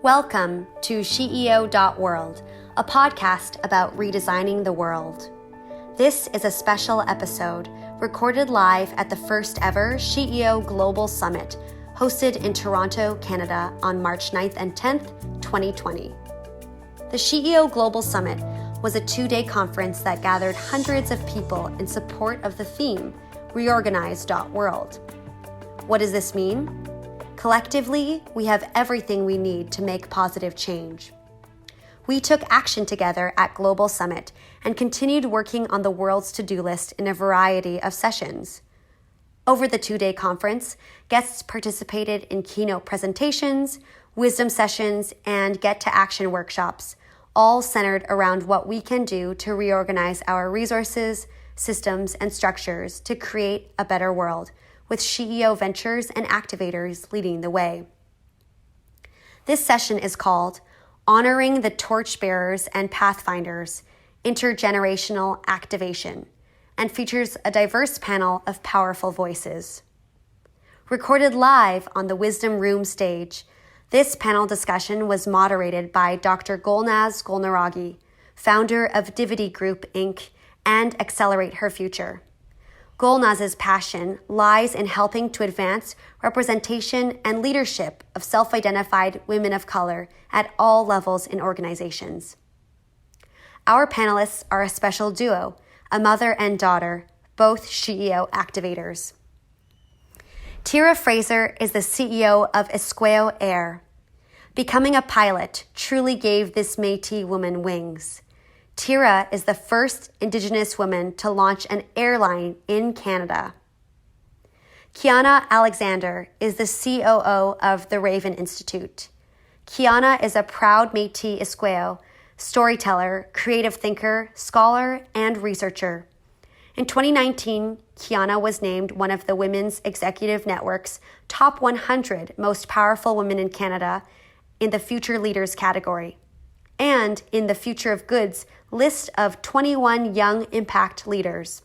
Welcome to SheEO.world, a podcast about redesigning the world. This is a special episode recorded live at the first ever SheEO Global Summit, hosted in Toronto, Canada on March 9th and 10th, 2020. The SheEO Global Summit was a two-day conference that gathered hundreds of people in support of the theme, Reorganize.world. What does this mean? Collectively, we have everything we need to make positive change. We took action together at Global Summit and continued working on the world's to-do list in a variety of sessions. Over the two-day conference, guests participated in keynote presentations, wisdom sessions, and get-to-action workshops, all centered around what we can do to reorganize our resources, systems, and structures to create a better world, with SheEO Ventures and Activators leading the way. This session is called Honoring the Torchbearers and Pathfinders, Intergenerational Activation, and features a diverse panel of powerful voices. Recorded live on the Wisdom Room stage, this panel discussion was moderated by Dr. Golnaz Golnaraghi, founder of Divity Group Inc. and Accelerate Her Future. Golnaz's passion lies in helping to advance representation and leadership of self-identified women of color at all levels in organizations. Our panelists are a special duo, a mother and daughter, both SheEO Activators. Teara Fraser is the CEO of Iskwew Air. Becoming a pilot truly gave this Métis woman wings. Teara is the first Indigenous woman to launch an airline in Canada. Kiana Alexander is the COO of the Raven Institute. Kiana is a proud Métis Iskwew, storyteller, creative thinker, scholar, and researcher. In 2019, Kiana was named one of the Women's Executive Network's top 100 most powerful women in Canada in the Future Leaders category, and in the Future of Goods list of 21 young impact leaders.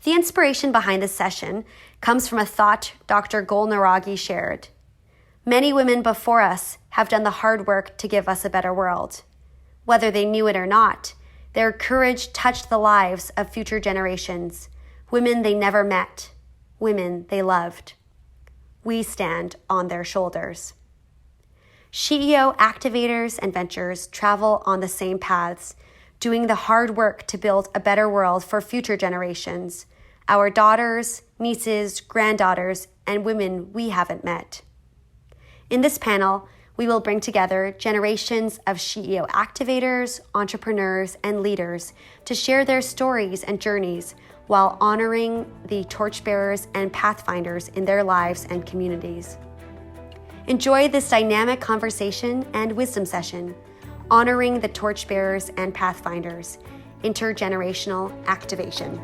The inspiration behind this session comes from a thought Dr. Golnaraghi shared. Many women before us have done the hard work to give us a better world. Whether they knew it or not, their courage touched the lives of future generations, women they never met, women they loved. We stand on their shoulders. SheEO Activators and Ventures travel on the same paths, doing the hard work to build a better world for future generations, our daughters, nieces, granddaughters, and women we haven't met. In this panel, we will bring together generations of SheEO activators, entrepreneurs, and leaders to share their stories and journeys while honoring the torchbearers and pathfinders in their lives and communities. Enjoy this dynamic conversation and wisdom session, Honoring the Torchbearers and Pathfinders, Intergenerational Activation.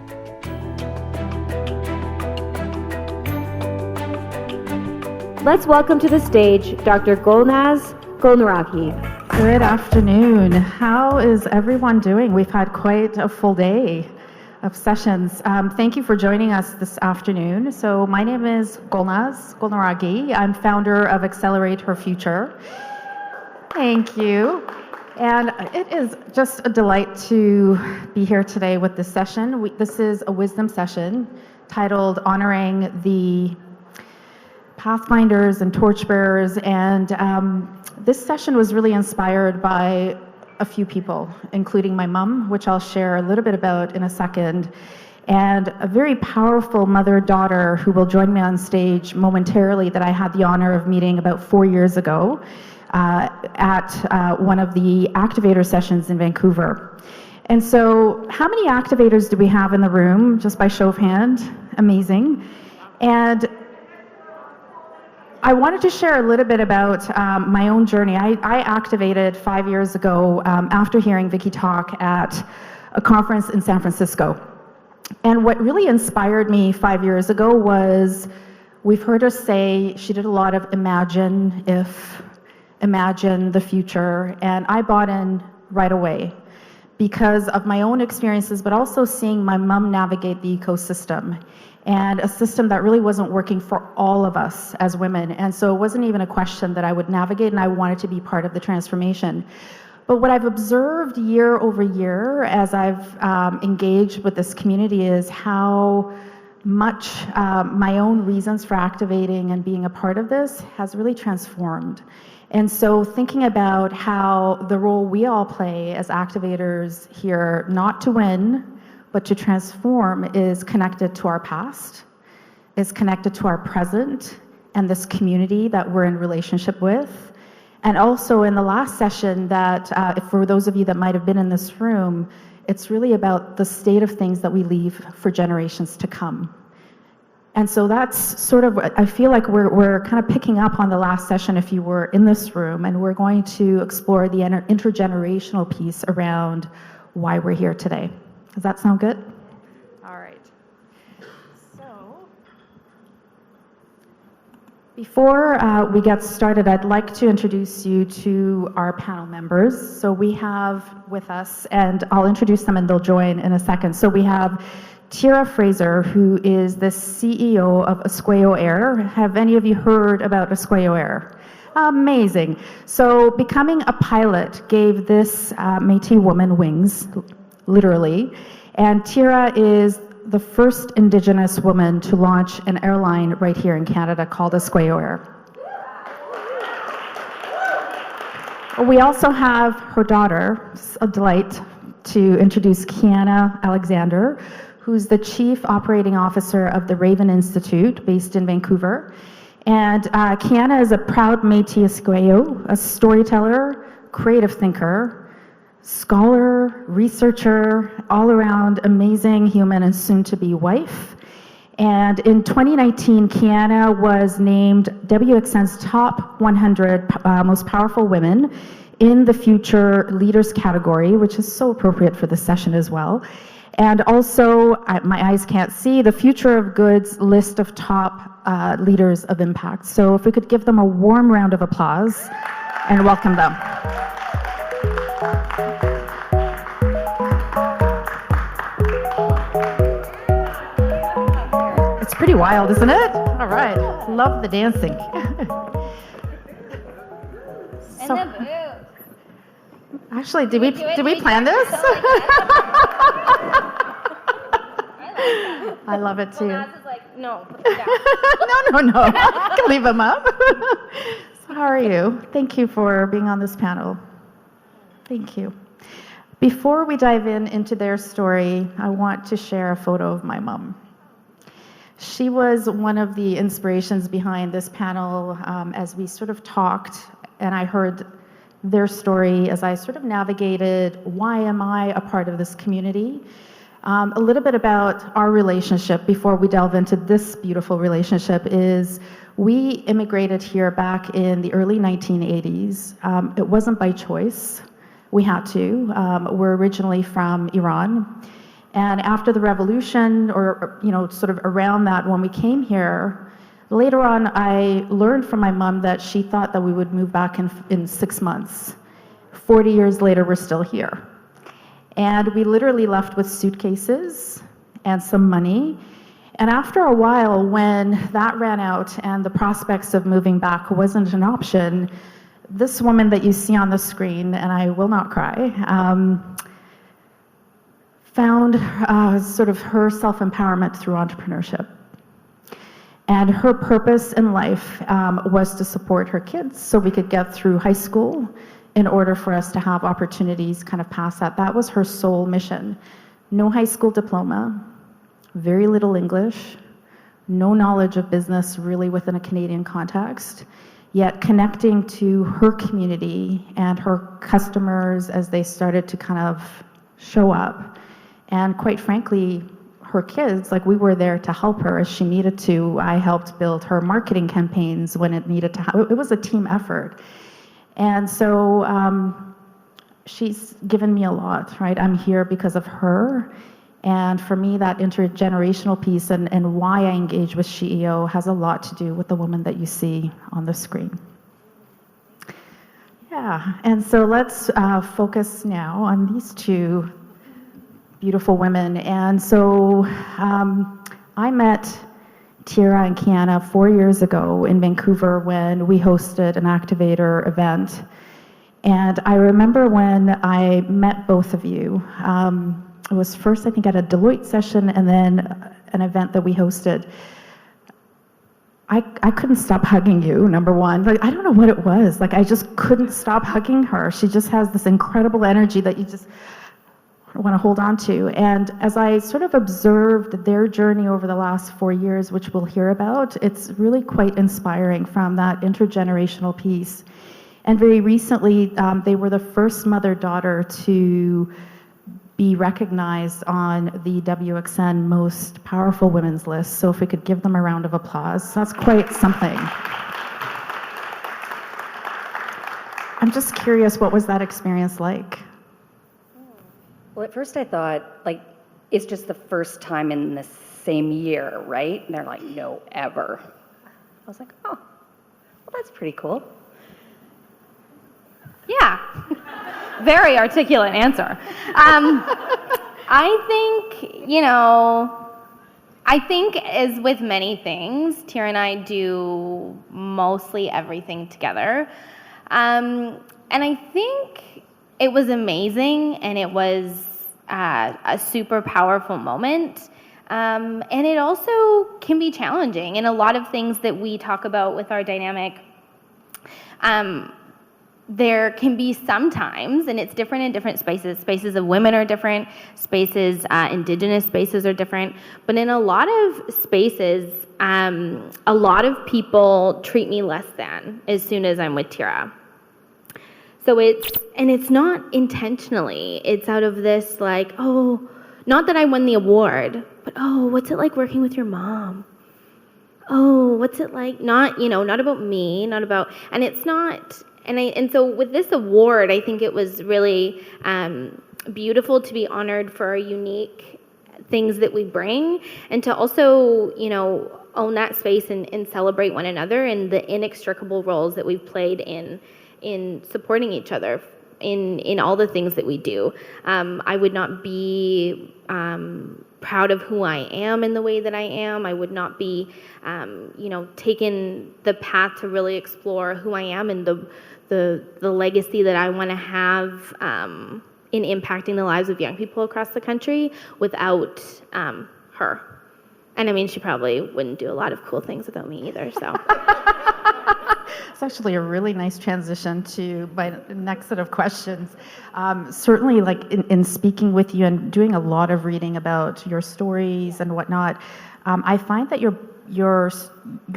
Let's welcome to the stage Dr. Golnaz Golnaraghi. Good afternoon. How is everyone doing? We've had quite a full day of sessions. Thank you for joining us this afternoon. So my name is Golnaz Golnaraghi. I'm founder of Accelerate Her Future. Thank you. And it is just a delight to be here today with this session. This is a wisdom session titled Honoring the Pathfinders and Torchbearers. And this session was really inspired by a few people, including my mom, which I'll share a little bit about in a second, and a very powerful mother-daughter who will join me on stage momentarily that I had the honor of meeting about 4 years ago at one of the activator sessions in Vancouver. And so how many activators do we have in the room, just by show of hand? Amazing. And I wanted to share a little bit about my own journey. I activated 5 years ago after hearing Vicky talk at a conference in San Francisco. And what really inspired me 5 years ago was, we've heard her say, she did a lot of imagine the future, and I bought in right away. because of my own experiences, but also seeing my mom navigate the ecosystem, and a system that really wasn't working for all of us as women. And so it wasn't even a question that I would navigate, and I wanted to be part of the transformation. But what I've observed year over year as I've engaged with this community is how much my own reasons for activating and being a part of this has really transformed. And so thinking about how the role we all play as activators here, not to win, but to transform, is connected to our past, is connected to our present, and this community that we're in relationship with. And also in the last session that, for those of you that might have been in this room, it's really about the state of things that we leave for generations to come. And so that's sort of, I feel like we're kind of picking up on the last session if you were in this room, and we're going to explore the intergenerational piece around why we're here today. Does that sound good? All right. So before we get started, I'd like to introduce you to our panel members. So we have with us, and I'll introduce them and they'll join in a second. So we have Teara Fraser, who is the CEO of Iskwew Air. Have any of you heard about Iskwew Air? Amazing. So becoming a pilot gave this Métis woman wings, literally. And Teara is the first Indigenous woman to launch an airline right here in Canada called Iskwew Air. We also have her daughter. It's a delight to introduce Kiana Alexander, who's the Chief Operating Officer of the Raven Institute, based in Vancouver. And Kiana is a proud Métis Iskwew, a storyteller, creative thinker, scholar, researcher, all-around amazing human and soon-to-be wife. And in 2019, Kiana was named WXN's top 100 most powerful women in the Future Leaders category, which is so appropriate for this session as well. And also, my eyes can't see, the Future of Good's list of top leaders of impact. So if we could give them a warm round of applause and welcome them. It's pretty wild, isn't it? All right, love the dancing. And the boots. Actually, did we plan this? I love it too. Golnaz is like, no, put them down. No. I can leave them up. So how are you? Thank you for being on this panel. Thank you. Before we dive into their story, I want to share a photo of my mom. She was one of the inspirations behind this panel as we sort of talked, and I heard their story as I sort of navigated why am I a part of this community. A little bit about our relationship before we delve into this beautiful relationship is we immigrated here back in the early 1980s. It wasn't by choice. We had to. We're originally from Iran. And after the revolution, or sort of around that when we came here, later on I learned from my mom that she thought that we would move back in 6 months. 40 years later, we're still here. And we literally left with suitcases and some money. And after a while, when that ran out and the prospects of moving back wasn't an option, this woman that you see on the screen, and I will not cry, found sort of her self-empowerment through entrepreneurship. And her purpose in life was to support her kids so we could get through high school in order for us to have opportunities kind of past that. That was her sole mission. No high school diploma, very little English, no knowledge of business really within a Canadian context, yet connecting to her community and her customers as they started to kind of show up. And quite frankly, her kids, like we were there to help her as she needed to. I helped build her marketing campaigns when it needed to. It was a team effort. And so she's given me a lot, right? I'm here because of her. And for me, that intergenerational piece and why I engage with SheEO has a lot to do with the woman that you see on the screen. Yeah, Yeah, and so let's focus now on these two beautiful women. And so I met Teara and Kiana 4 years ago in Vancouver when we hosted an activator event. And I remember when I met both of you, it was first, I think, at a Deloitte session and then an event that we hosted. I couldn't stop hugging you, number one. Like, I don't know what it was. Like, I just couldn't stop hugging her. She just has this incredible energy that you just want to hold on to. And as I sort of observed their journey over the last 4 years, which we'll hear about, it's really quite inspiring from that intergenerational piece. And very recently, they were the first mother-daughter to be recognized on the WXN Most Powerful Women's list. So if we could give them a round of applause, that's quite something. I'm just curious, what was that experience like? Well, at first I thought, like, it's just the first time in the same year, right? And they're like, no, ever. I was like, oh, well, that's pretty cool. Yeah. Very articulate answer. I think as with many things, Teara and I do mostly everything together. And I think it was amazing, and it was a super powerful moment. And it also can be challenging. And a lot of things that we talk about with our dynamic, there can be sometimes, and it's different in different spaces. Spaces of women are different. Spaces, Indigenous spaces are different. But in a lot of spaces, a lot of people treat me less than as soon as I'm with Teara. So it's not intentionally. It's out of this like, oh, not that I won the award, but oh, what's it like working with your mom? Oh, what's it like? Not about me, not about, and it's not. And so with this award, I think it was really beautiful to be honored for our unique things that we bring, and to also, own that space and celebrate one another and the inextricable roles that we've played in supporting each other in all the things that we do. I would not be proud of who I am in the way that I am. I would not be, taking the path to really explore who I am and the legacy that I want to have in impacting the lives of young people across the country without her. And I mean, she probably wouldn't do a lot of cool things without me either, so. It's actually a really nice transition to my next set of questions. Certainly, like in speaking with you and doing a lot of reading about your stories and whatnot, I find that your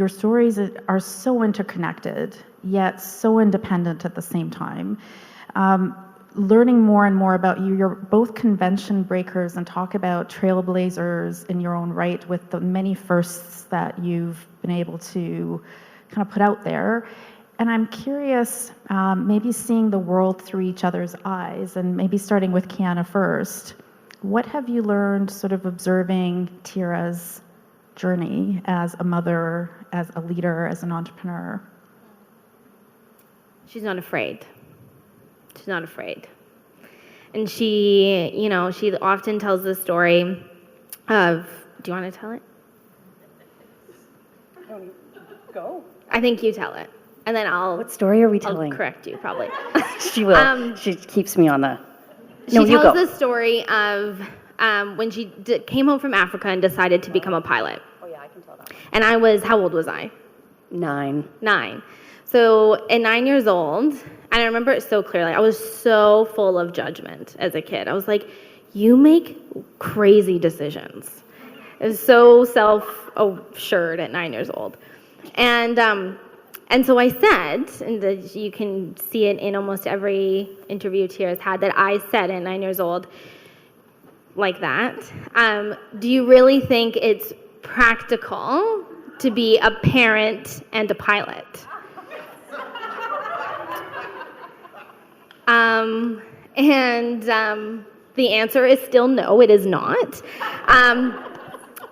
stories are so interconnected, yet so independent at the same time. Learning more and more about you, you're both convention breakers and talk about trailblazers in your own right with the many firsts that you've been able to kind of put out there. And I'm curious, maybe seeing the world through each other's eyes, and maybe starting with Kiana first, what have you learned sort of observing Teara's journey as a mother, as a leader, as an entrepreneur? She's not afraid. She's not afraid. And she often tells the story of, do you want to tell it? Go. I think you tell it. And then What story are we telling? I'll correct you, probably. She will. She keeps me on the... She tells the story of when she came home from Africa and decided to become a pilot. Oh, yeah, I can tell that. And how old was I? 9. 9. So at 9 years old, and I remember it so clearly, I was so full of judgment as a kid. I was like, you make crazy decisions. I was so self-assured at 9 years old. And so I said, and you can see it in almost every interview Teara's had, that I said at 9 years old, like that, do you really think it's practical to be a parent and a pilot? The answer is still no, it is not.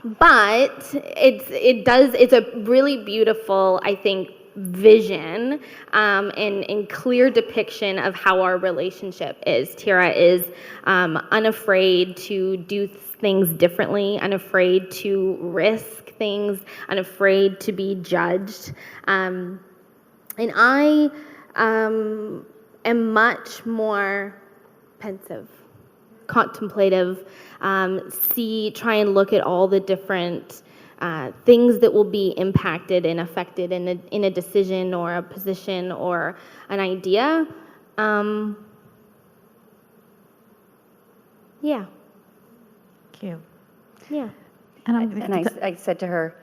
But it's a really beautiful, I think, vision and clear depiction of how our relationship is. Teara is unafraid to do things differently, unafraid to risk things, unafraid to be judged. And I am much more pensive, contemplative, try and look at all the different things that will be impacted and affected in a decision or a position or an idea. Yeah. Thank you. Yeah. And I said to her,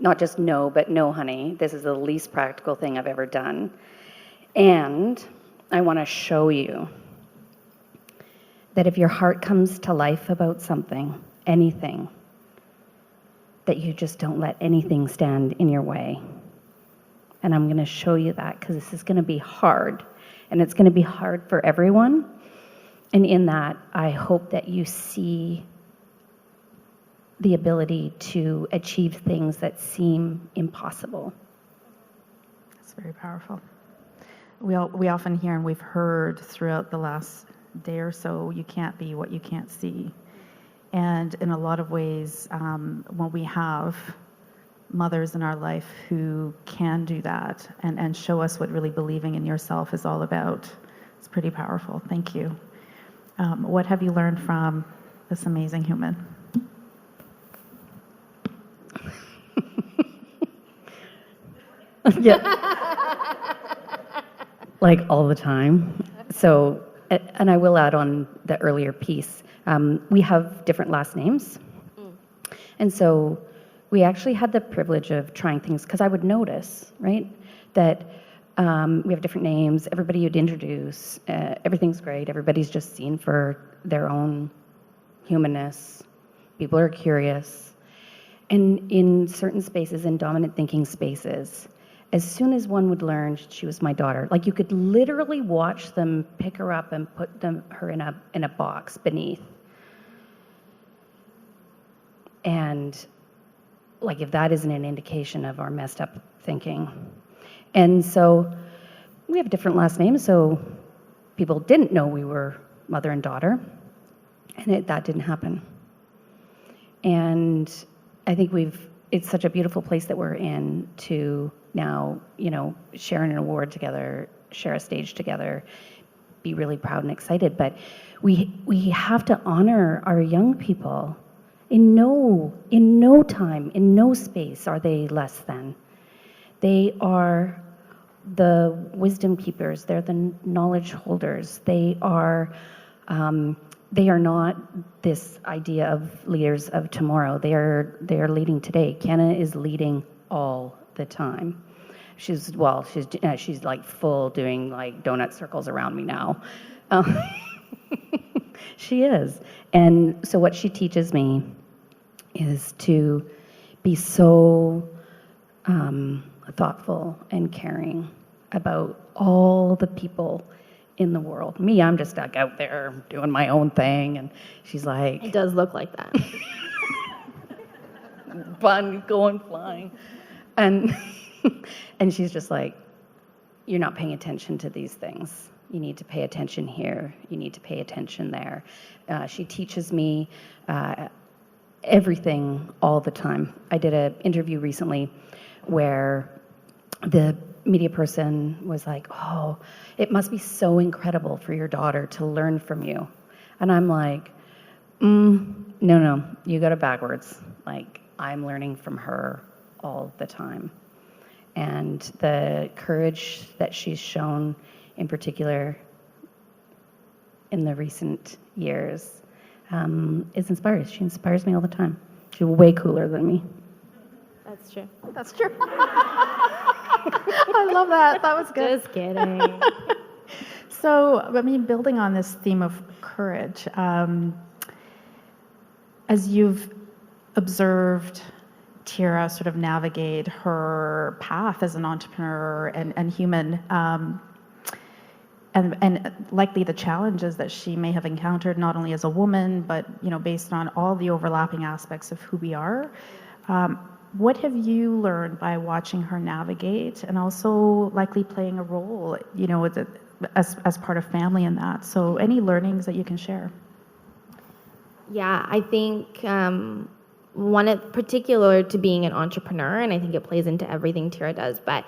not just no, but no, honey, this is the least practical thing I've ever done. And I want to show you that if your heart comes to life about something, anything, that you just don't let anything stand in your way. And I'm going to show you that because this is going to be hard. And it's going to be hard for everyone. And in that, I hope that you see the ability to achieve things that seem impossible. That's very powerful. We often hear, and we've heard throughout the last day or so, you can't be what you can't see. And in a lot of ways, when we have mothers in our life who can do that and show us what really believing in yourself is all about, it's pretty powerful. Thank you. What have you learned from this amazing human? Yeah. Like all the time. So, and I will add on the earlier piece, we have different last names. And so we actually had the privilege of trying things, because I would notice, right, that we have different names, everybody you'd introduce, everything's great, everybody's just seen for their own humanness, people are curious. And in certain spaces, in dominant thinking spaces, as soon as one would learn she was my daughter, like you could literally watch them pick her up and put her in a box beneath. And like if that isn't an indication of our messed up thinking. And so we have different last names, so people didn't know we were mother and daughter, and that didn't happen. And I think it's such a beautiful place that we're in to now, share an award together, share a stage together, be really proud and excited. But we have to honor our young people. In no time, in no space are they less than. They are the wisdom keepers. They're the knowledge holders. They are not this idea of leaders of tomorrow. They are leading today. Kiana is leading all the time. She's like full doing like donut circles around me now. She is. And so what she teaches me is to be so thoughtful and caring about all the people in the world. Me, I'm just stuck out there doing my own thing, and she's like... It does look like that. Fun, going flying. And she's just like, you're not paying attention to these things. You need to pay attention here. You need to pay attention there. She teaches me everything all the time. I did an interview recently where the media person was like, oh, it must be so incredible for your daughter to learn from you. And I'm like, no, you got it backwards. Like, I'm learning from her all the time. And the courage that she's shown, in particular in the recent years, is inspiring. She inspires me all the time. She's way cooler than me. That's true. That's true. I love that. That was good. Just kidding. So, building on this theme of courage, as you've observed Teara sort of navigate her path as an entrepreneur and human, and likely the challenges that she may have encountered, not only as a woman, but based on all the overlapping aspects of who we are, What have you learned by watching her navigate, and also likely playing a role, as part of family in that? So any learnings that you can share? Yeah, I think one in particular to being an entrepreneur, and I think it plays into everything Teara does, but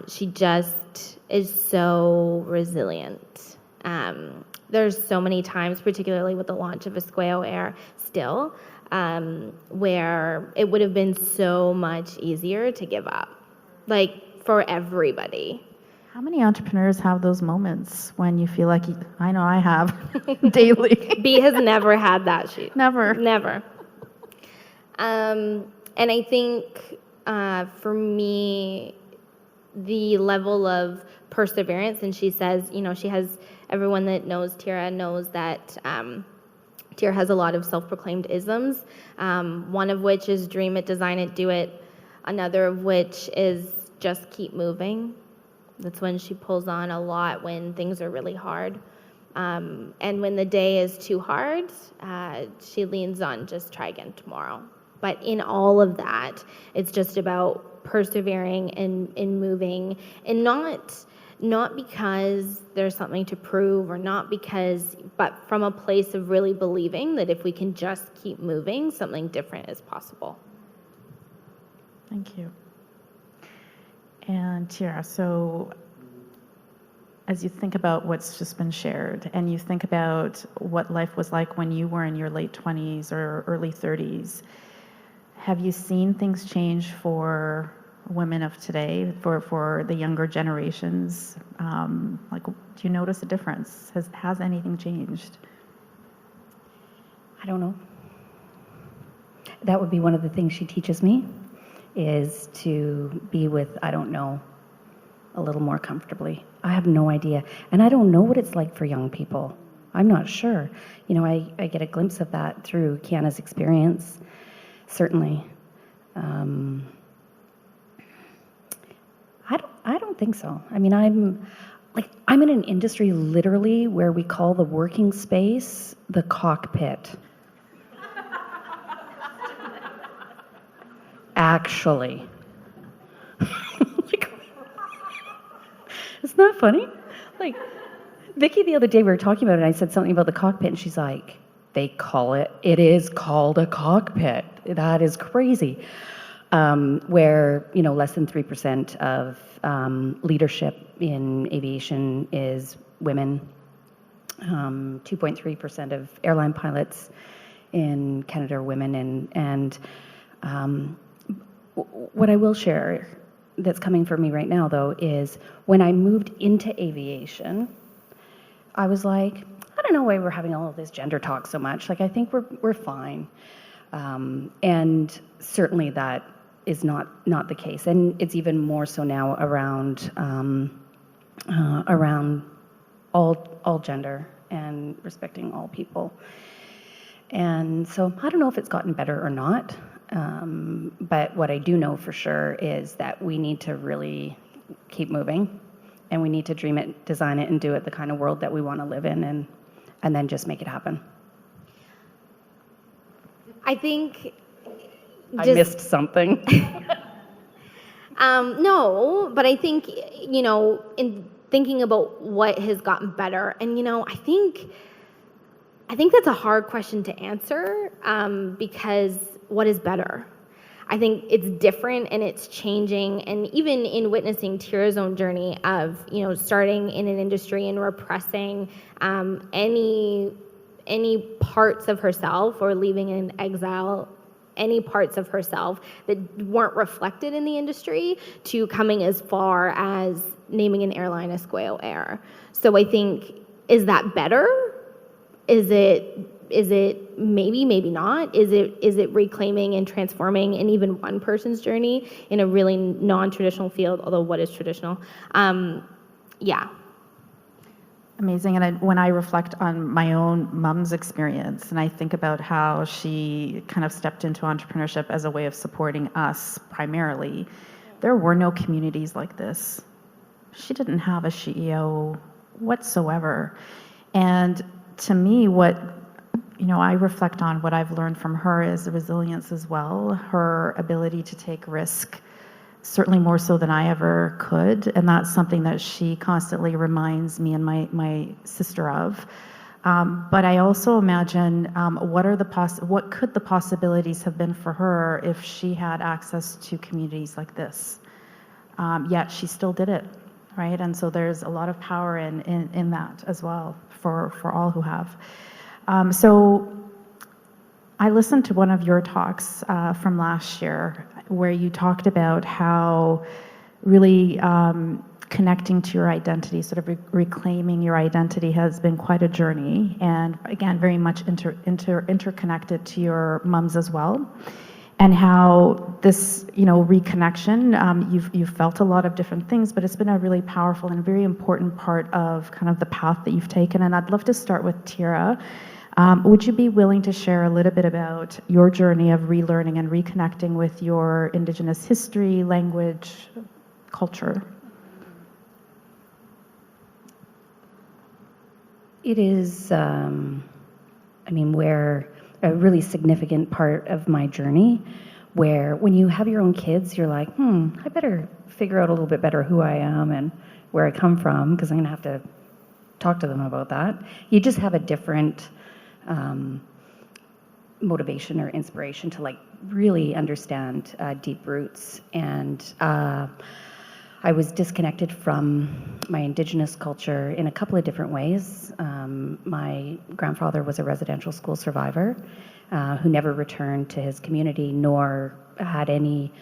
she just is so resilient. There's so many times, particularly with the launch of Iskwew Air still, where it would have been so much easier to give up, like for everybody. How many entrepreneurs have those moments when you feel like, I know I have, daily? B has never had that. Never. And I think for me, the level of perseverance, and she says, she has, everyone that knows Teara knows that Teara has a lot of self-proclaimed isms, one of which is dream it, design it, do it, another of which is just keep moving. That's when she pulls on a lot when things are really hard. And when the day is too hard, she leans on just try again tomorrow. But in all of that, it's just about persevering and moving, and not because there's something to prove, or but from a place of really believing that if we can just keep moving, something different is possible. Thank you. And Teara, so as you think about what's just been shared, and you think about what life was like when you were in your late 20s or early 30s, have you seen things change for women of today, for the younger generations? Do you notice a difference? Has anything changed? I don't know. That would be one of the things she teaches me, is to be with, I don't know, a little more comfortably. I have no idea. And I don't know what it's like for young people. I'm not sure. I get a glimpse of that through Kiana's experience, certainly. I don't think so. I mean, I'm in an industry literally where we call the working space the cockpit. Actually. Isn't that funny? Vicky the other day, we were talking about it, and I said something about the cockpit, and she's like, it is called a cockpit. That is crazy. Where, less than 3% of leadership in aviation is women. 2.3% of airline pilots in Canada are women. And what I will share that's coming for me right now, though, is when I moved into aviation, I was like, I don't know why we're having all of this gender talk so much. I think we're fine. And certainly that is not the case. And it's even more so now around all gender and respecting all people. And so I don't know if it's gotten better or not. But what I do know for sure is that we need to really keep moving, and we need to dream it, design it, and do it the kind of world that we want to live in, and then just make it happen. I think I missed something. No, but I think, in thinking about what has gotten better, and, I think that's a hard question to answer, because what is better? I think it's different and it's changing, and even in witnessing Teara's own journey of, starting in an industry and repressing any parts of herself, or leaving in exile any parts of herself that weren't reflected in the industry, to coming as far as naming an airline Iskwew Air. So I think, is that better? Is it maybe not? Is it reclaiming and transforming in even one person's journey in a really non-traditional field, although what is traditional? Yeah. Amazing. And when I reflect on my own mom's experience, and I think about how she kind of stepped into entrepreneurship as a way of supporting us primarily, there were no communities like this. She didn't have a SheEO whatsoever. And to me, what I reflect on what I've learned from her is resilience as well, her ability to take risk, certainly more so than I ever could, and that's something that she constantly reminds me and my sister of. But I also imagine what could the possibilities have been for her if she had access to communities like this. Yet she still did it, right? And so there's a lot of power in that as well for all who have. So I listened to one of your talks from last year where you talked about how really connecting to your identity, sort of reclaiming your identity has been quite a journey, and again, very much interconnected to your mums as well, and how this, reconnection, you've felt a lot of different things, but it's been a really powerful and very important part of kind of the path that you've taken. And I'd love to start with Teara. Would you be willing to share a little bit about your journey of relearning and reconnecting with your Indigenous history, language, culture? It is, where a really significant part of my journey, where when you have your own kids, you're like, I better figure out a little bit better who I am and where I come from, because I'm going to have to talk to them about that. You just have a different motivation or inspiration to really understand deep roots. And I was disconnected from my Indigenous culture in a couple of different ways. My grandfather was a residential school survivor who never returned to his community nor had any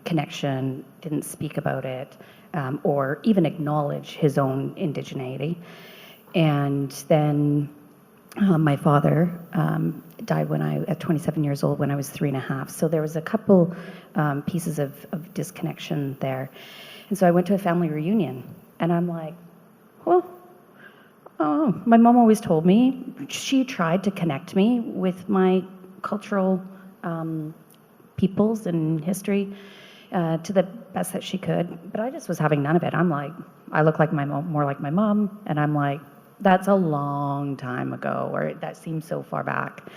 connection, didn't speak about it, or even acknowledge his own indigeneity. And then my father died at 27 years old when I was 3.5. So there was a couple pieces of disconnection there. And so I went to a family reunion, and I'm like, my mom always told me, she tried to connect me with my cultural peoples and history to the best that she could, but I just was having none of it. I'm like, I look like my mom, more like my mom, and I'm like, that's a long time ago, or that seems so far back.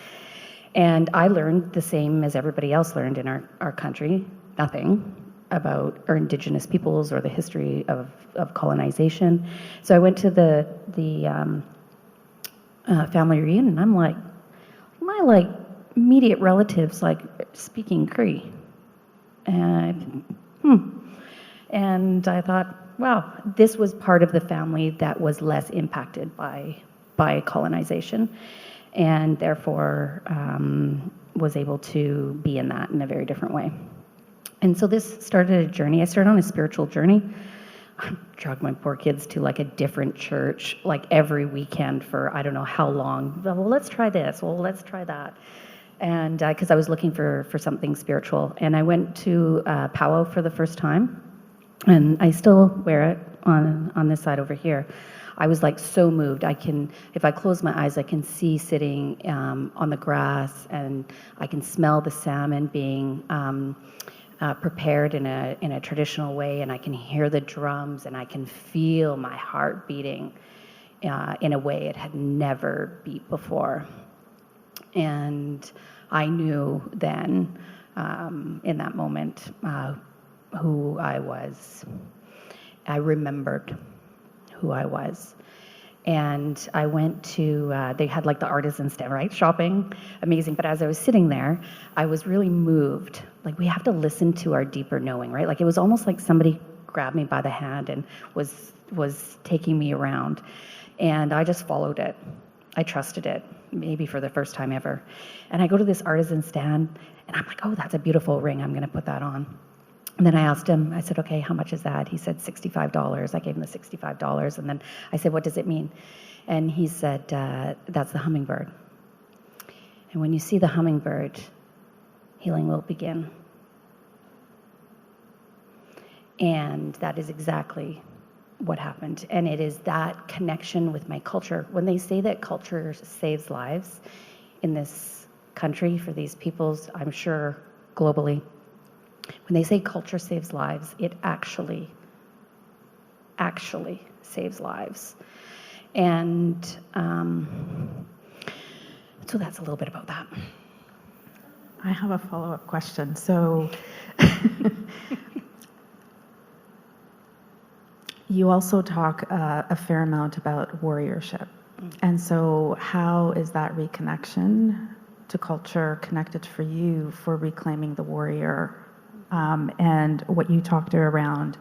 And I learned the same as everybody else learned in our country, nothing about our Indigenous peoples or the history of colonization. So I went to the family reunion, and I'm like, my immediate relatives speaking Cree. And I thought, wow, this was part of the family that was less impacted by colonization, and therefore was able to be in that in a very different way. And so this started a journey. I started on a spiritual journey. I dragged my poor kids to a different church every weekend for I don't know how long. Well, let's try this. Well, let's try that. And because I was looking for something spiritual. And I went to powwow for the first time. And I still wear it on this side over here. I was so moved. If I close my eyes, I can see sitting on the grass, and I can smell the salmon being prepared in a traditional way, and I can hear the drums, and I can feel my heart beating in a way it had never beat before. And I knew then, in that moment, who I was. I remembered who I was. And I went to, they had the artisan stand, right? Shopping, amazing. But as I was sitting there, I was really moved. We have to listen to our deeper knowing, right? It was almost like somebody grabbed me by the hand and was taking me around. And I just followed it. I trusted it, maybe for the first time ever. And I go to this artisan stand, and I'm like, oh, that's a beautiful ring. I'm going to put that on. And then I asked him, I said, okay, how much is that? He said $65. I gave him the $65. And then I said, what does it mean? And he said, that's the hummingbird. And when you see the hummingbird, healing will begin. And that is exactly what happened. And it is that connection with my culture. When they say that culture saves lives in this country for these peoples, I'm sure globally, when they say culture saves lives, it actually saves lives. And So that's a little bit about that. I have a follow-up question. So you also talk a fair amount about warriorship. And so how is that reconnection to culture connected for you for reclaiming the warrior, and what you talked around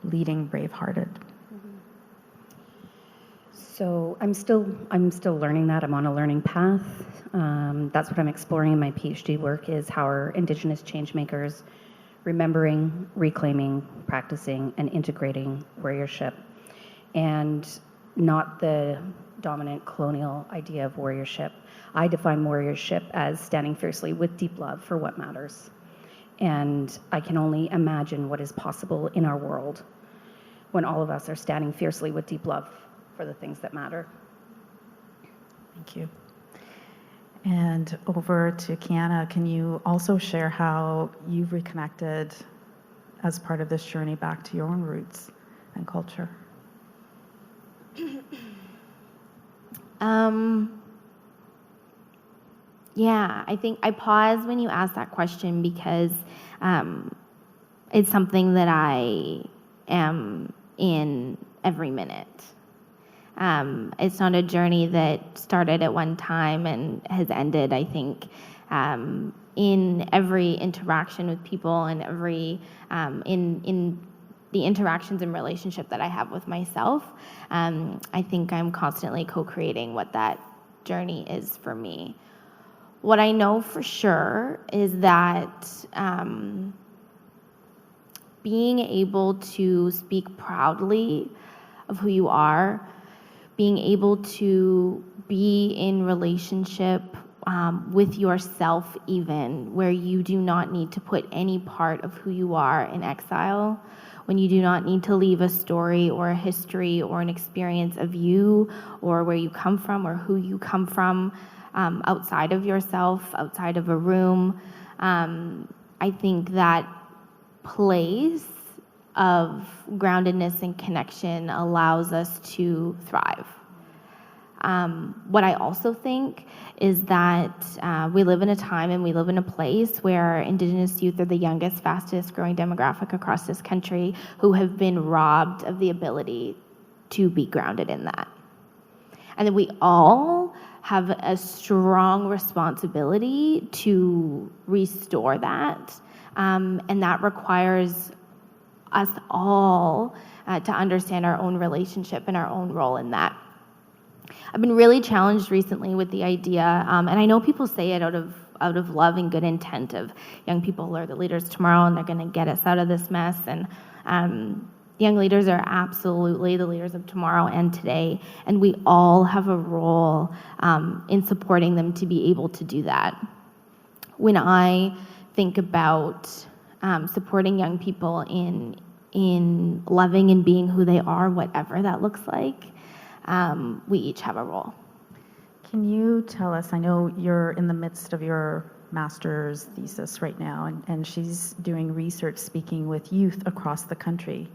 leading bravehearted? So I'm still learning that. I'm on a learning path. That's what I'm exploring in my PhD work, is how are Indigenous change makers remembering, reclaiming, practicing, and integrating warriorship, and not the dominant colonial idea of warriorship. I define warriorship as standing fiercely with deep love for what matters. And I can only imagine what is possible in our world when all of us are standing fiercely with deep love for the things that matter. Thank you. And over to Kiana, can you also share how you've reconnected as part of this journey back to your own roots and culture? Yeah, I think I pause when you ask that question because it's something that I am in every minute. It's not a journey that started at one time and has ended. I think in every interaction with people and every in the interactions and relationship that I have with myself, I think I'm constantly co-creating what that journey is for me. What I know for sure is that being able to speak proudly of who you are, being able to be in relationship with yourself even, where you do not need to put any part of who you are in exile, when you do not need to leave a story or a history or an experience of you or where you come from or who you come from outside of yourself, outside of a room. I think that place of groundedness and connection allows us to thrive. What I also think is that we live in a time and we live in a place where Indigenous youth are the youngest, fastest growing demographic across this country who have been robbed of the ability to be grounded in that. And that we all have a strong responsibility to restore that. And that requires us all to understand our own relationship and our own role in that. I've been really challenged recently with the idea, and I know people say it out of love and good intent of young people are the leaders tomorrow and they're going to get us out of this mess. And young leaders are absolutely the leaders of tomorrow and today, and we all have a role in supporting them to be able to do that. When I think about supporting young people in loving and being who they are, whatever that looks like, we each have a role. Can you tell us, I know you're in the midst of your master's thesis right now, and she's doing research speaking with youth across the country.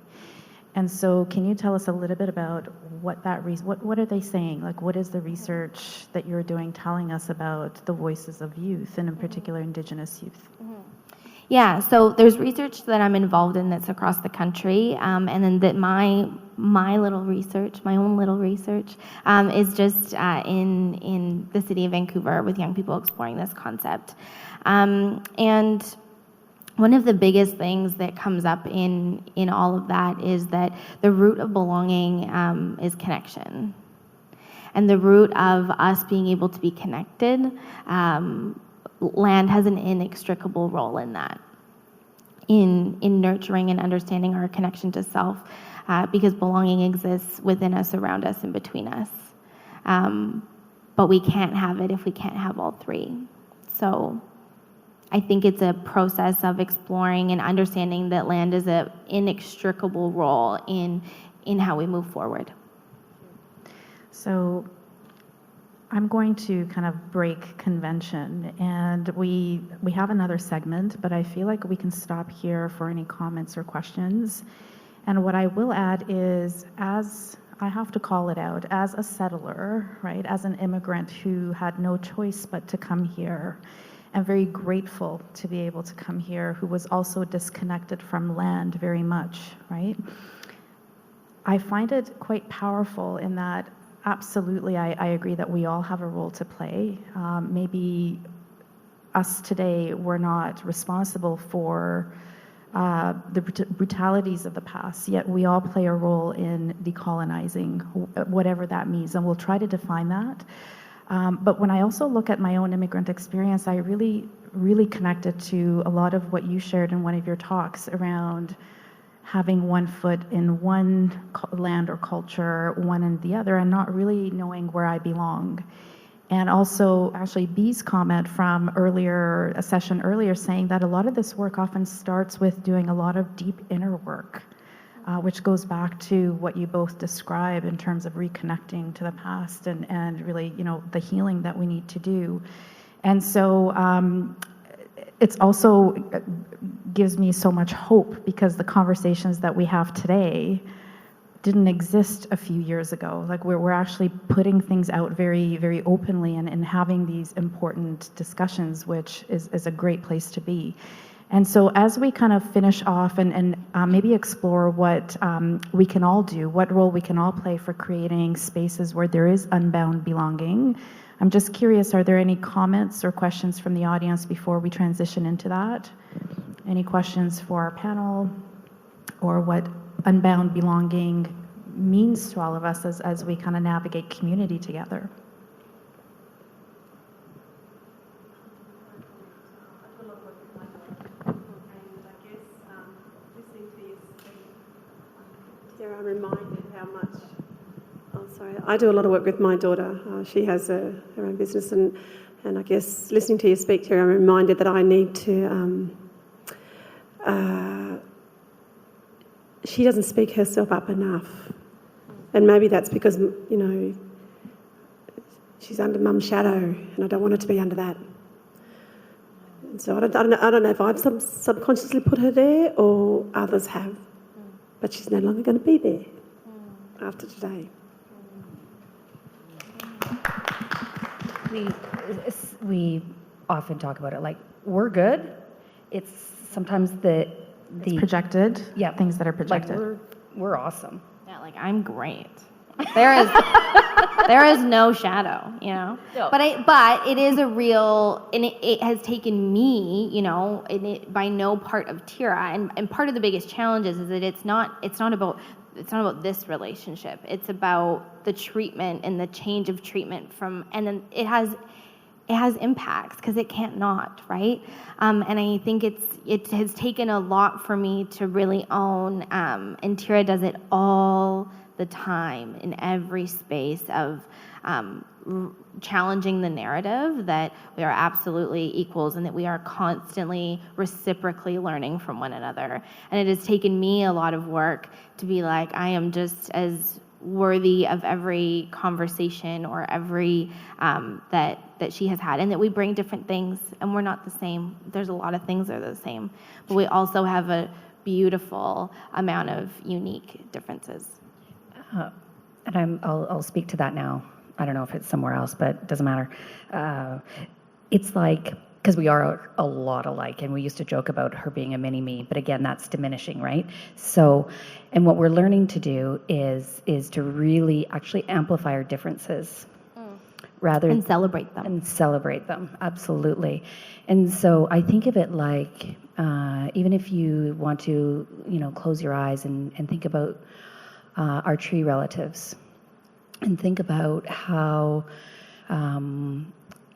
And so can you tell us a little bit about what that what are they saying? Like, what is the research that you're doing telling us about the voices of youth, and in particular Indigenous youth? Yeah, so there's research that I'm involved in that's across the country, and then that my little research, my own little research, is just in the city of Vancouver with young people exploring this concept. And one of the biggest things that comes up in all of that is that the root of belonging is connection. And the root of us being able to be connected, land has an inextricable role in that, in nurturing and understanding our connection to self, because belonging exists within us, around us, and between us. But we can't have it if we can't have all three. So I think it's a process of exploring and understanding that land is an inextricable role in how we move forward. So I'm going to kind of break convention, and we have another segment, but I feel like we can stop here for any comments or questions. And what I will add is, as I have to call it out, as a settler, right, as an immigrant who had no choice but to come here, and very grateful to be able to come here, who was also disconnected from land very much, right? I find it quite powerful in that, absolutely, I agree that we all have a role to play. Maybe us today, we're not responsible for the brutalities of the past, yet we all play a role in decolonizing, whatever that means, and we'll try to define that. But when I also look at my own immigrant experience, I really, really connected to a lot of what you shared in one of your talks around having one foot in one land or culture, one in the other, and not really knowing where I belong. And also, actually, Bee's comment from a session earlier, saying that a lot of this work often starts with doing a lot of deep inner work, which goes back to what you both describe in terms of reconnecting to the past and really, the healing that we need to do. And so it's also gives me so much hope, because the conversations that we have today didn't exist a few years ago. Like we're actually putting things out very, very openly and having these important discussions, which is a great place to be. And so as we kind of finish off and maybe explore what we can all do, what role we can all play for creating spaces where there is unbound belonging, I'm just curious, are there any comments or questions from the audience before we transition into that? Any questions for our panel, or what unbound belonging means to all of us as we kind of navigate community together? I'm reminded how much. I do a lot of work with my daughter. She has her own business, and I guess listening to you speak, Teara, I'm reminded that I need to. She doesn't speak herself up enough, and maybe that's because she's under Mum's shadow, and I don't want her to be under that. And so I don't know if I've subconsciously put her there or others have, but she's no longer going to be there after today. We often talk about it like we're good. It's sometimes it's projected. Yeah, things that are projected. Like we're awesome. Yeah, like I'm great. There is no shadow, No. But it is a real, and it has taken me, by no part of Teara, and part of the biggest challenge is that it's not about this relationship. It's about the treatment and the change of treatment and then it has impacts, because it can't not, right? And I think it has taken a lot for me to really own, and Teara does it all the time in every space of challenging the narrative that we are absolutely equals and that we are constantly reciprocally learning from one another. And it has taken me a lot of work to be like, I am just as worthy of every conversation or every that she has had, and that we bring different things and we're not the same. There's a lot of things that are the same, but we also have a beautiful amount of unique differences. And I'll speak to that now. I don't know if it's somewhere else, but it doesn't matter. It's like, because we are a lot alike, and we used to joke about her being a mini-me, but again, that's diminishing, right? So, and what we're learning to do is to really actually amplify our differences. And celebrate them. And celebrate them, absolutely. And so I think of it like, even if you want to, close your eyes and think about our tree relatives, and think about how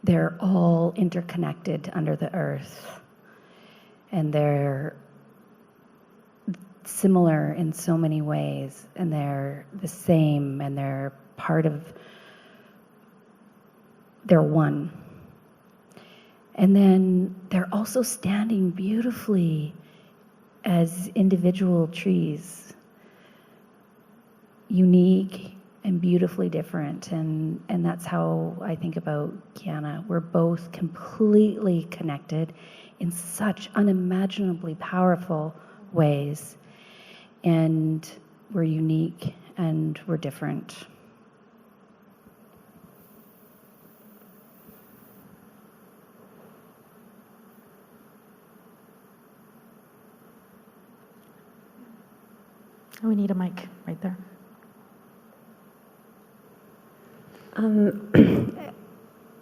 they're all interconnected under the earth, and they're similar in so many ways, and they're the same, and they're one. And then they're also standing beautifully as individual trees, unique and beautifully different. And that's how I think about Kiana. We're both completely connected in such unimaginably powerful ways. And we're unique and we're different. We need a mic right there.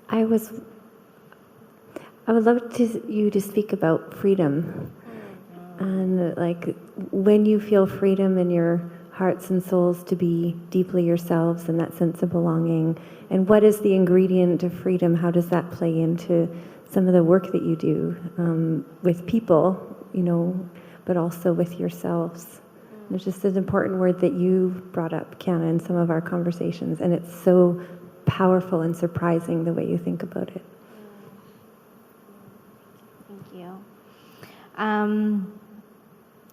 I would love you to speak about freedom, and like when you feel freedom in your hearts and souls to be deeply yourselves and that sense of belonging, and what is the ingredient of freedom? How does that play into some of the work that you do with people, but also with yourselves? There's just an important word that you brought up, Kiana, in some of our conversations, and it's so powerful and surprising the way you think about it. Thank you.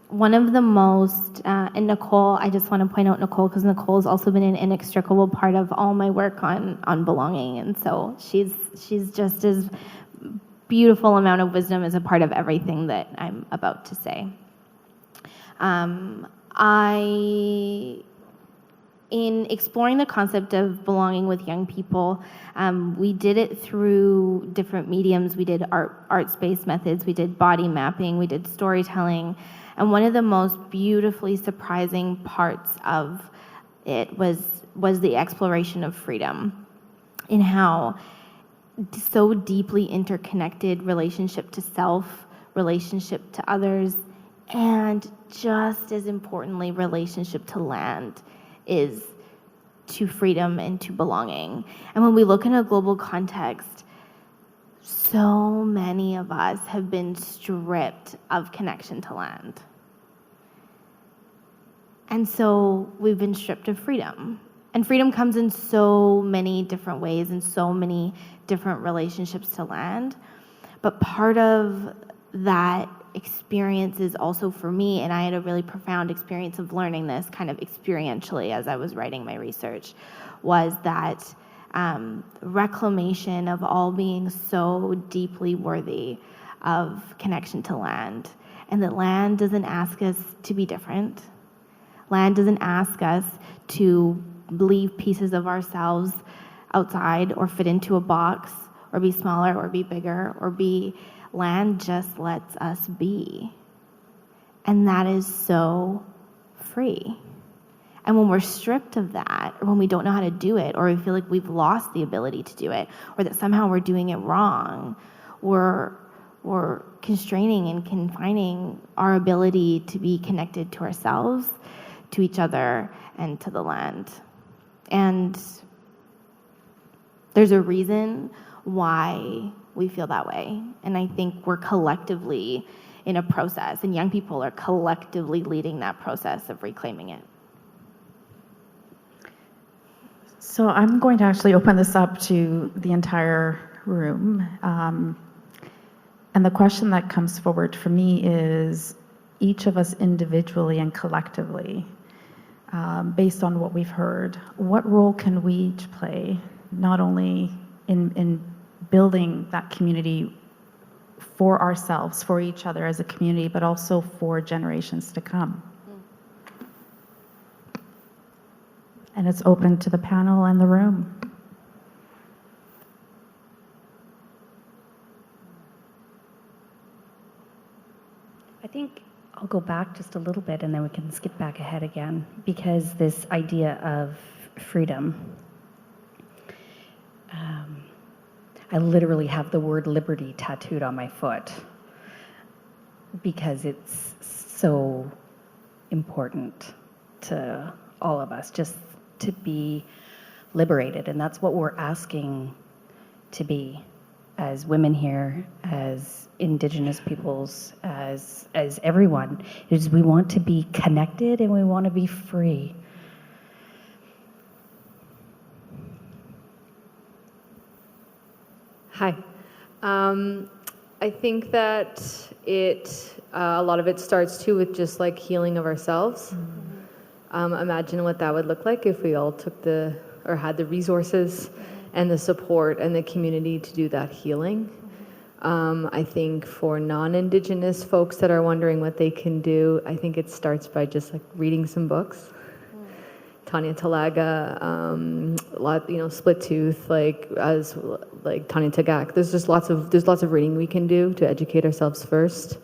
One of the most, and Nicole, I just want to point out Nicole, because Nicole's also been an inextricable part of all my work on belonging, and so she's just as beautiful amount of wisdom as a part of everything that I'm about to say. In exploring the concept of belonging with young people, we did it through different mediums. We did art-based methods, we did body mapping, we did storytelling, and one of the most beautifully surprising parts of it was the exploration of freedom, in how so deeply interconnected relationship to self, relationship to others, and just as importantly, relationship to land is to freedom and to belonging. And when we look in a global context, so many of us have been stripped of connection to land. And so we've been stripped of freedom. And freedom comes in so many different ways and so many different relationships to land. But part of that experience is also for me, and I had a really profound experience of learning this kind of experientially as I was writing my research, was that reclamation of all being so deeply worthy of connection to land, and that land doesn't ask us to be different. Land doesn't ask us to leave pieces of ourselves outside or fit into a box or be smaller or be bigger or be. Land just lets us be. And that is so free. And when we're stripped of that, or when we don't know how to do it, or we feel like we've lost the ability to do it, or that somehow we're doing it wrong, we're constraining and confining our ability to be connected to ourselves, to each other, and to the land. And there's a reason why we feel that way. And I think we're collectively in a process, and young people are collectively leading that process of reclaiming it. So I'm going to actually open this up to the entire room. And the question that comes forward for me is, each of us individually and collectively, based on what we've heard, what role can we each play, not only in building that community for ourselves, for each other as a community, but also for generations to come? And it's open to the panel and the room. I think I'll go back just a little bit and then we can skip back ahead again, because this idea of freedom, I literally have the word liberty tattooed on my foot because it's so important to all of us, just to be liberated. And that's what we're asking to be as women here, as Indigenous peoples, as everyone, is we want to be connected and we want to be free. Hi. I think that a lot of it starts too with just like healing of ourselves. Imagine what that would look like if we all had the resources and the support and the community to do that healing. I think for non-Indigenous folks that are wondering what they can do, I think it starts by just like reading some books, Tanya Talaga, Split Tooth, as Tanya Tagak. There's lots of reading we can do to educate ourselves first.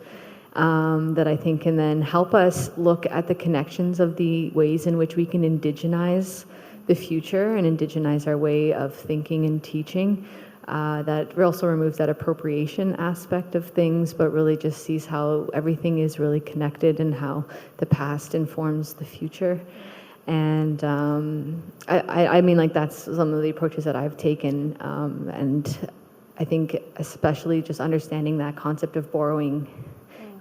That I think can then help us look at the connections of the ways in which we can indigenize the future and indigenize our way of thinking and teaching. That also removes that appropriation aspect of things, but really just sees how everything is really connected and how the past informs the future. And that's some of the approaches that I've taken. And I think especially just understanding that concept of borrowing.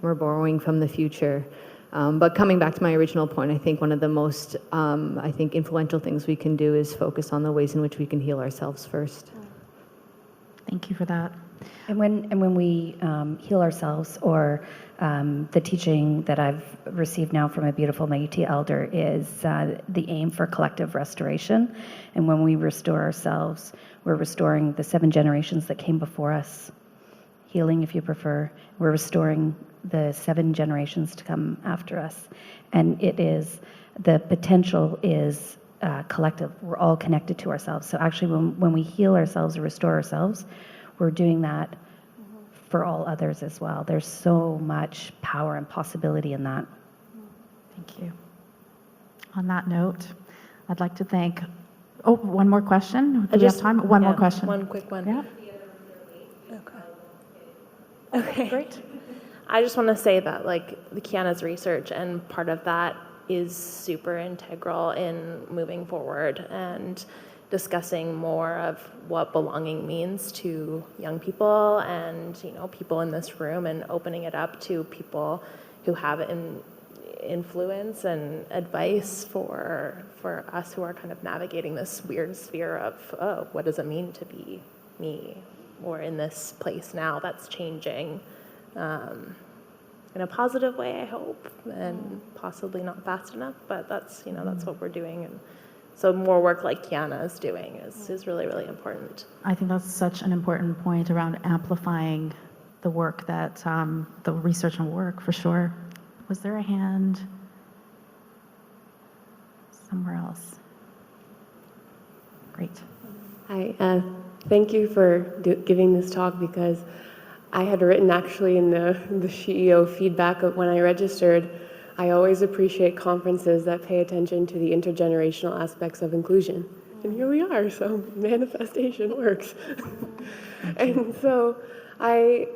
We're borrowing from the future. But coming back to my original point, I think one of the most, influential things we can do is focus on the ways in which we can heal ourselves first. Thank you for that. And when we heal ourselves, or the teaching that I've received now from a beautiful Métis elder is the aim for collective restoration. And when we restore ourselves, we're restoring the 7 generations that came before us. Healing, if you prefer. We're restoring the 7 generations to come after us. And the potential is collective. We're all connected to ourselves. So actually when we heal ourselves or restore ourselves, we're doing that for all others as well. There's so much power and possibility in that. Thank you. On that note, I'd like to thank, one more question. Do we have time? One more question. One quick one. Yeah. Okay. Great. I just want to say that the Kiana's research and part of that is super integral in moving forward and discussing more of what belonging means to young people and people in this room, and opening it up to people who have influence and advice for us who are kind of navigating this weird sphere of what does it mean to be me, or in this place now that's changing in a positive way, I hope, and possibly not fast enough, but that's what we're doing. And so more work like Kiana is doing is really, really important. I think that's such an important point around amplifying the work that, the research and work, for sure. Was there a hand somewhere else? Great. Hi, thank you for giving this talk, because I had written actually in the SheEO feedback of when I registered, I always appreciate conferences that pay attention to the intergenerational aspects of inclusion. And here we are, so manifestation works. And so I,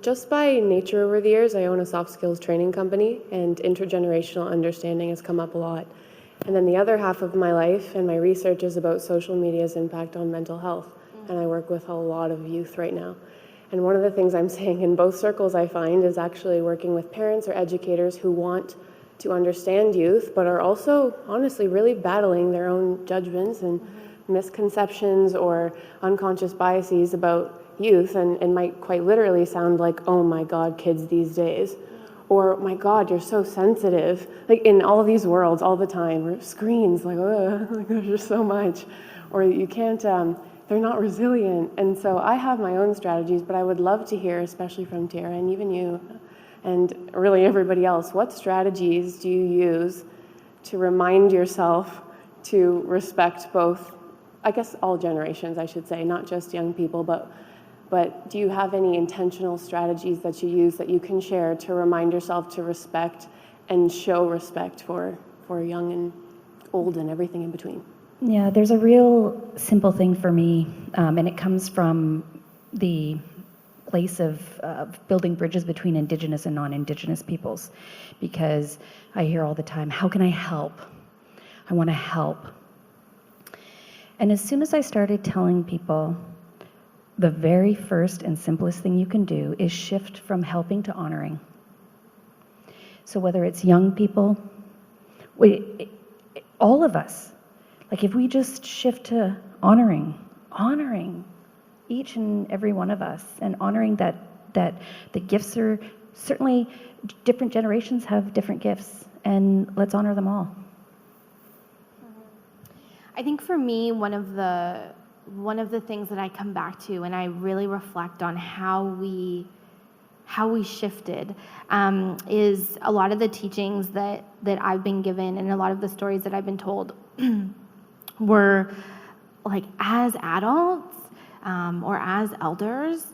just by nature over the years, I own a soft skills training company, and intergenerational understanding has come up a lot. And then the other half of my life and my research is about social media's impact on mental health. And I work with a lot of youth right now. And one of the things I'm saying in both circles, I find, is actually working with parents or educators who want to understand youth, but are also, honestly, really battling their own judgments and misconceptions or unconscious biases about youth, and might quite literally sound like, oh my God, kids these days. Or, my God, you're so sensitive. Like, in all of these worlds, all the time, or screens, there's just so much. Or you can't, they're not resilient. And so I have my own strategies, but I would love to hear, especially from Teara and even you, and really everybody else, what strategies do you use to remind yourself to respect both, I guess all generations, I should say, not just young people, but do you have any intentional strategies that you use that you can share to remind yourself to respect and show respect for young and old and everything in between? Yeah, there's a real simple thing for me, and it comes from the place of building bridges between Indigenous and non-Indigenous peoples, because I hear all the time, how can I help? I want to help. And as soon as I started telling people, the very first and simplest thing you can do is shift from helping to honoring. So whether it's young people, all of us, like if we just shift to honoring each and every one of us, and honoring that the gifts are certainly, different generations have different gifts, and let's honor them all. I think for me, one of the things that I come back to, and I really reflect on how we how we shifted is a lot of the teachings that I've been given and a lot of the stories that I've been told were like as adults or as elders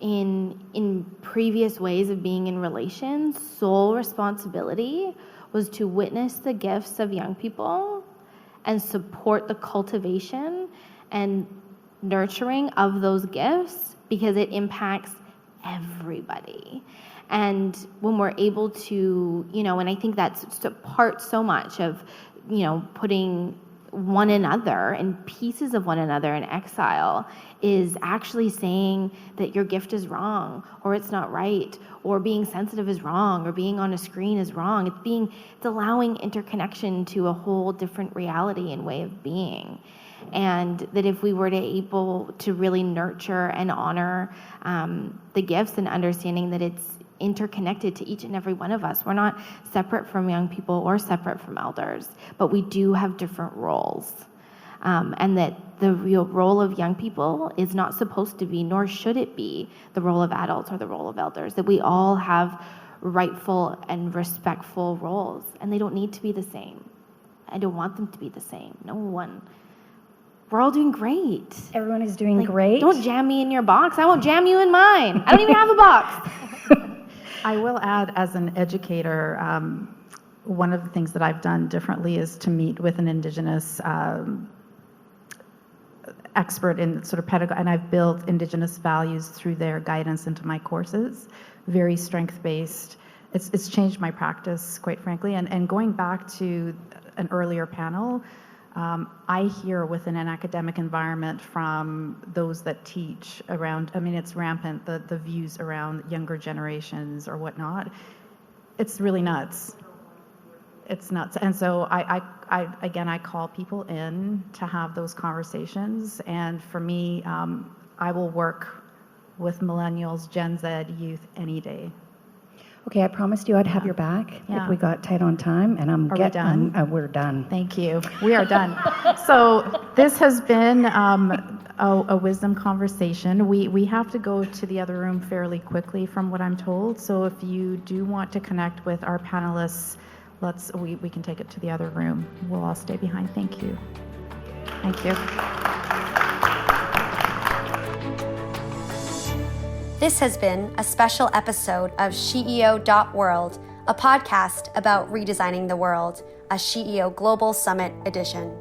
in previous ways of being in relations, sole responsibility was to witness the gifts of young people and support the cultivation and nurturing of those gifts because it impacts everybody. And when we're able to, and I think that's part so much of, putting one another and pieces of one another in exile is actually saying that your gift is wrong or it's not right or being sensitive is wrong or being on a screen is wrong. It's allowing interconnection to a whole different reality and way of being. And that if we were able to really nurture and honor the gifts and understanding that it's interconnected to each and every one of us. We're not separate from young people or separate from elders, but we do have different roles. And that the real role of young people is not supposed to be, nor should it be, the role of adults or the role of elders. That we all have rightful and respectful roles, and they don't need to be the same. I don't want them to be the same. No one. We're all doing great. Everyone is doing great. Don't jam me in your box. I won't jam you in mine. I don't even have a box. I will add, as an educator, one of the things that I've done differently is to meet with an Indigenous expert in sort of pedagogy, and I've built Indigenous values through their guidance into my courses, very strength-based. It's changed my practice, quite frankly. And going back to an earlier panel, I hear within an academic environment from those that teach around, it's rampant, the views around younger generations or whatnot. It's really nuts. It's nuts. And so I call people in to have those conversations. And for me, I will work with millennials, Gen Z, youth any day. Okay, I promised you I'd have your back if we got tight on time, and we're done. Thank you. We are done. So this has been a wisdom conversation. We have to go to the other room fairly quickly from what I'm told. So if you do want to connect with our panelists, we can take it to the other room. We'll all stay behind. Thank you. Thank you. This has been a special episode of SheEO.World, a podcast about redesigning the world, a SheEO Global Summit edition.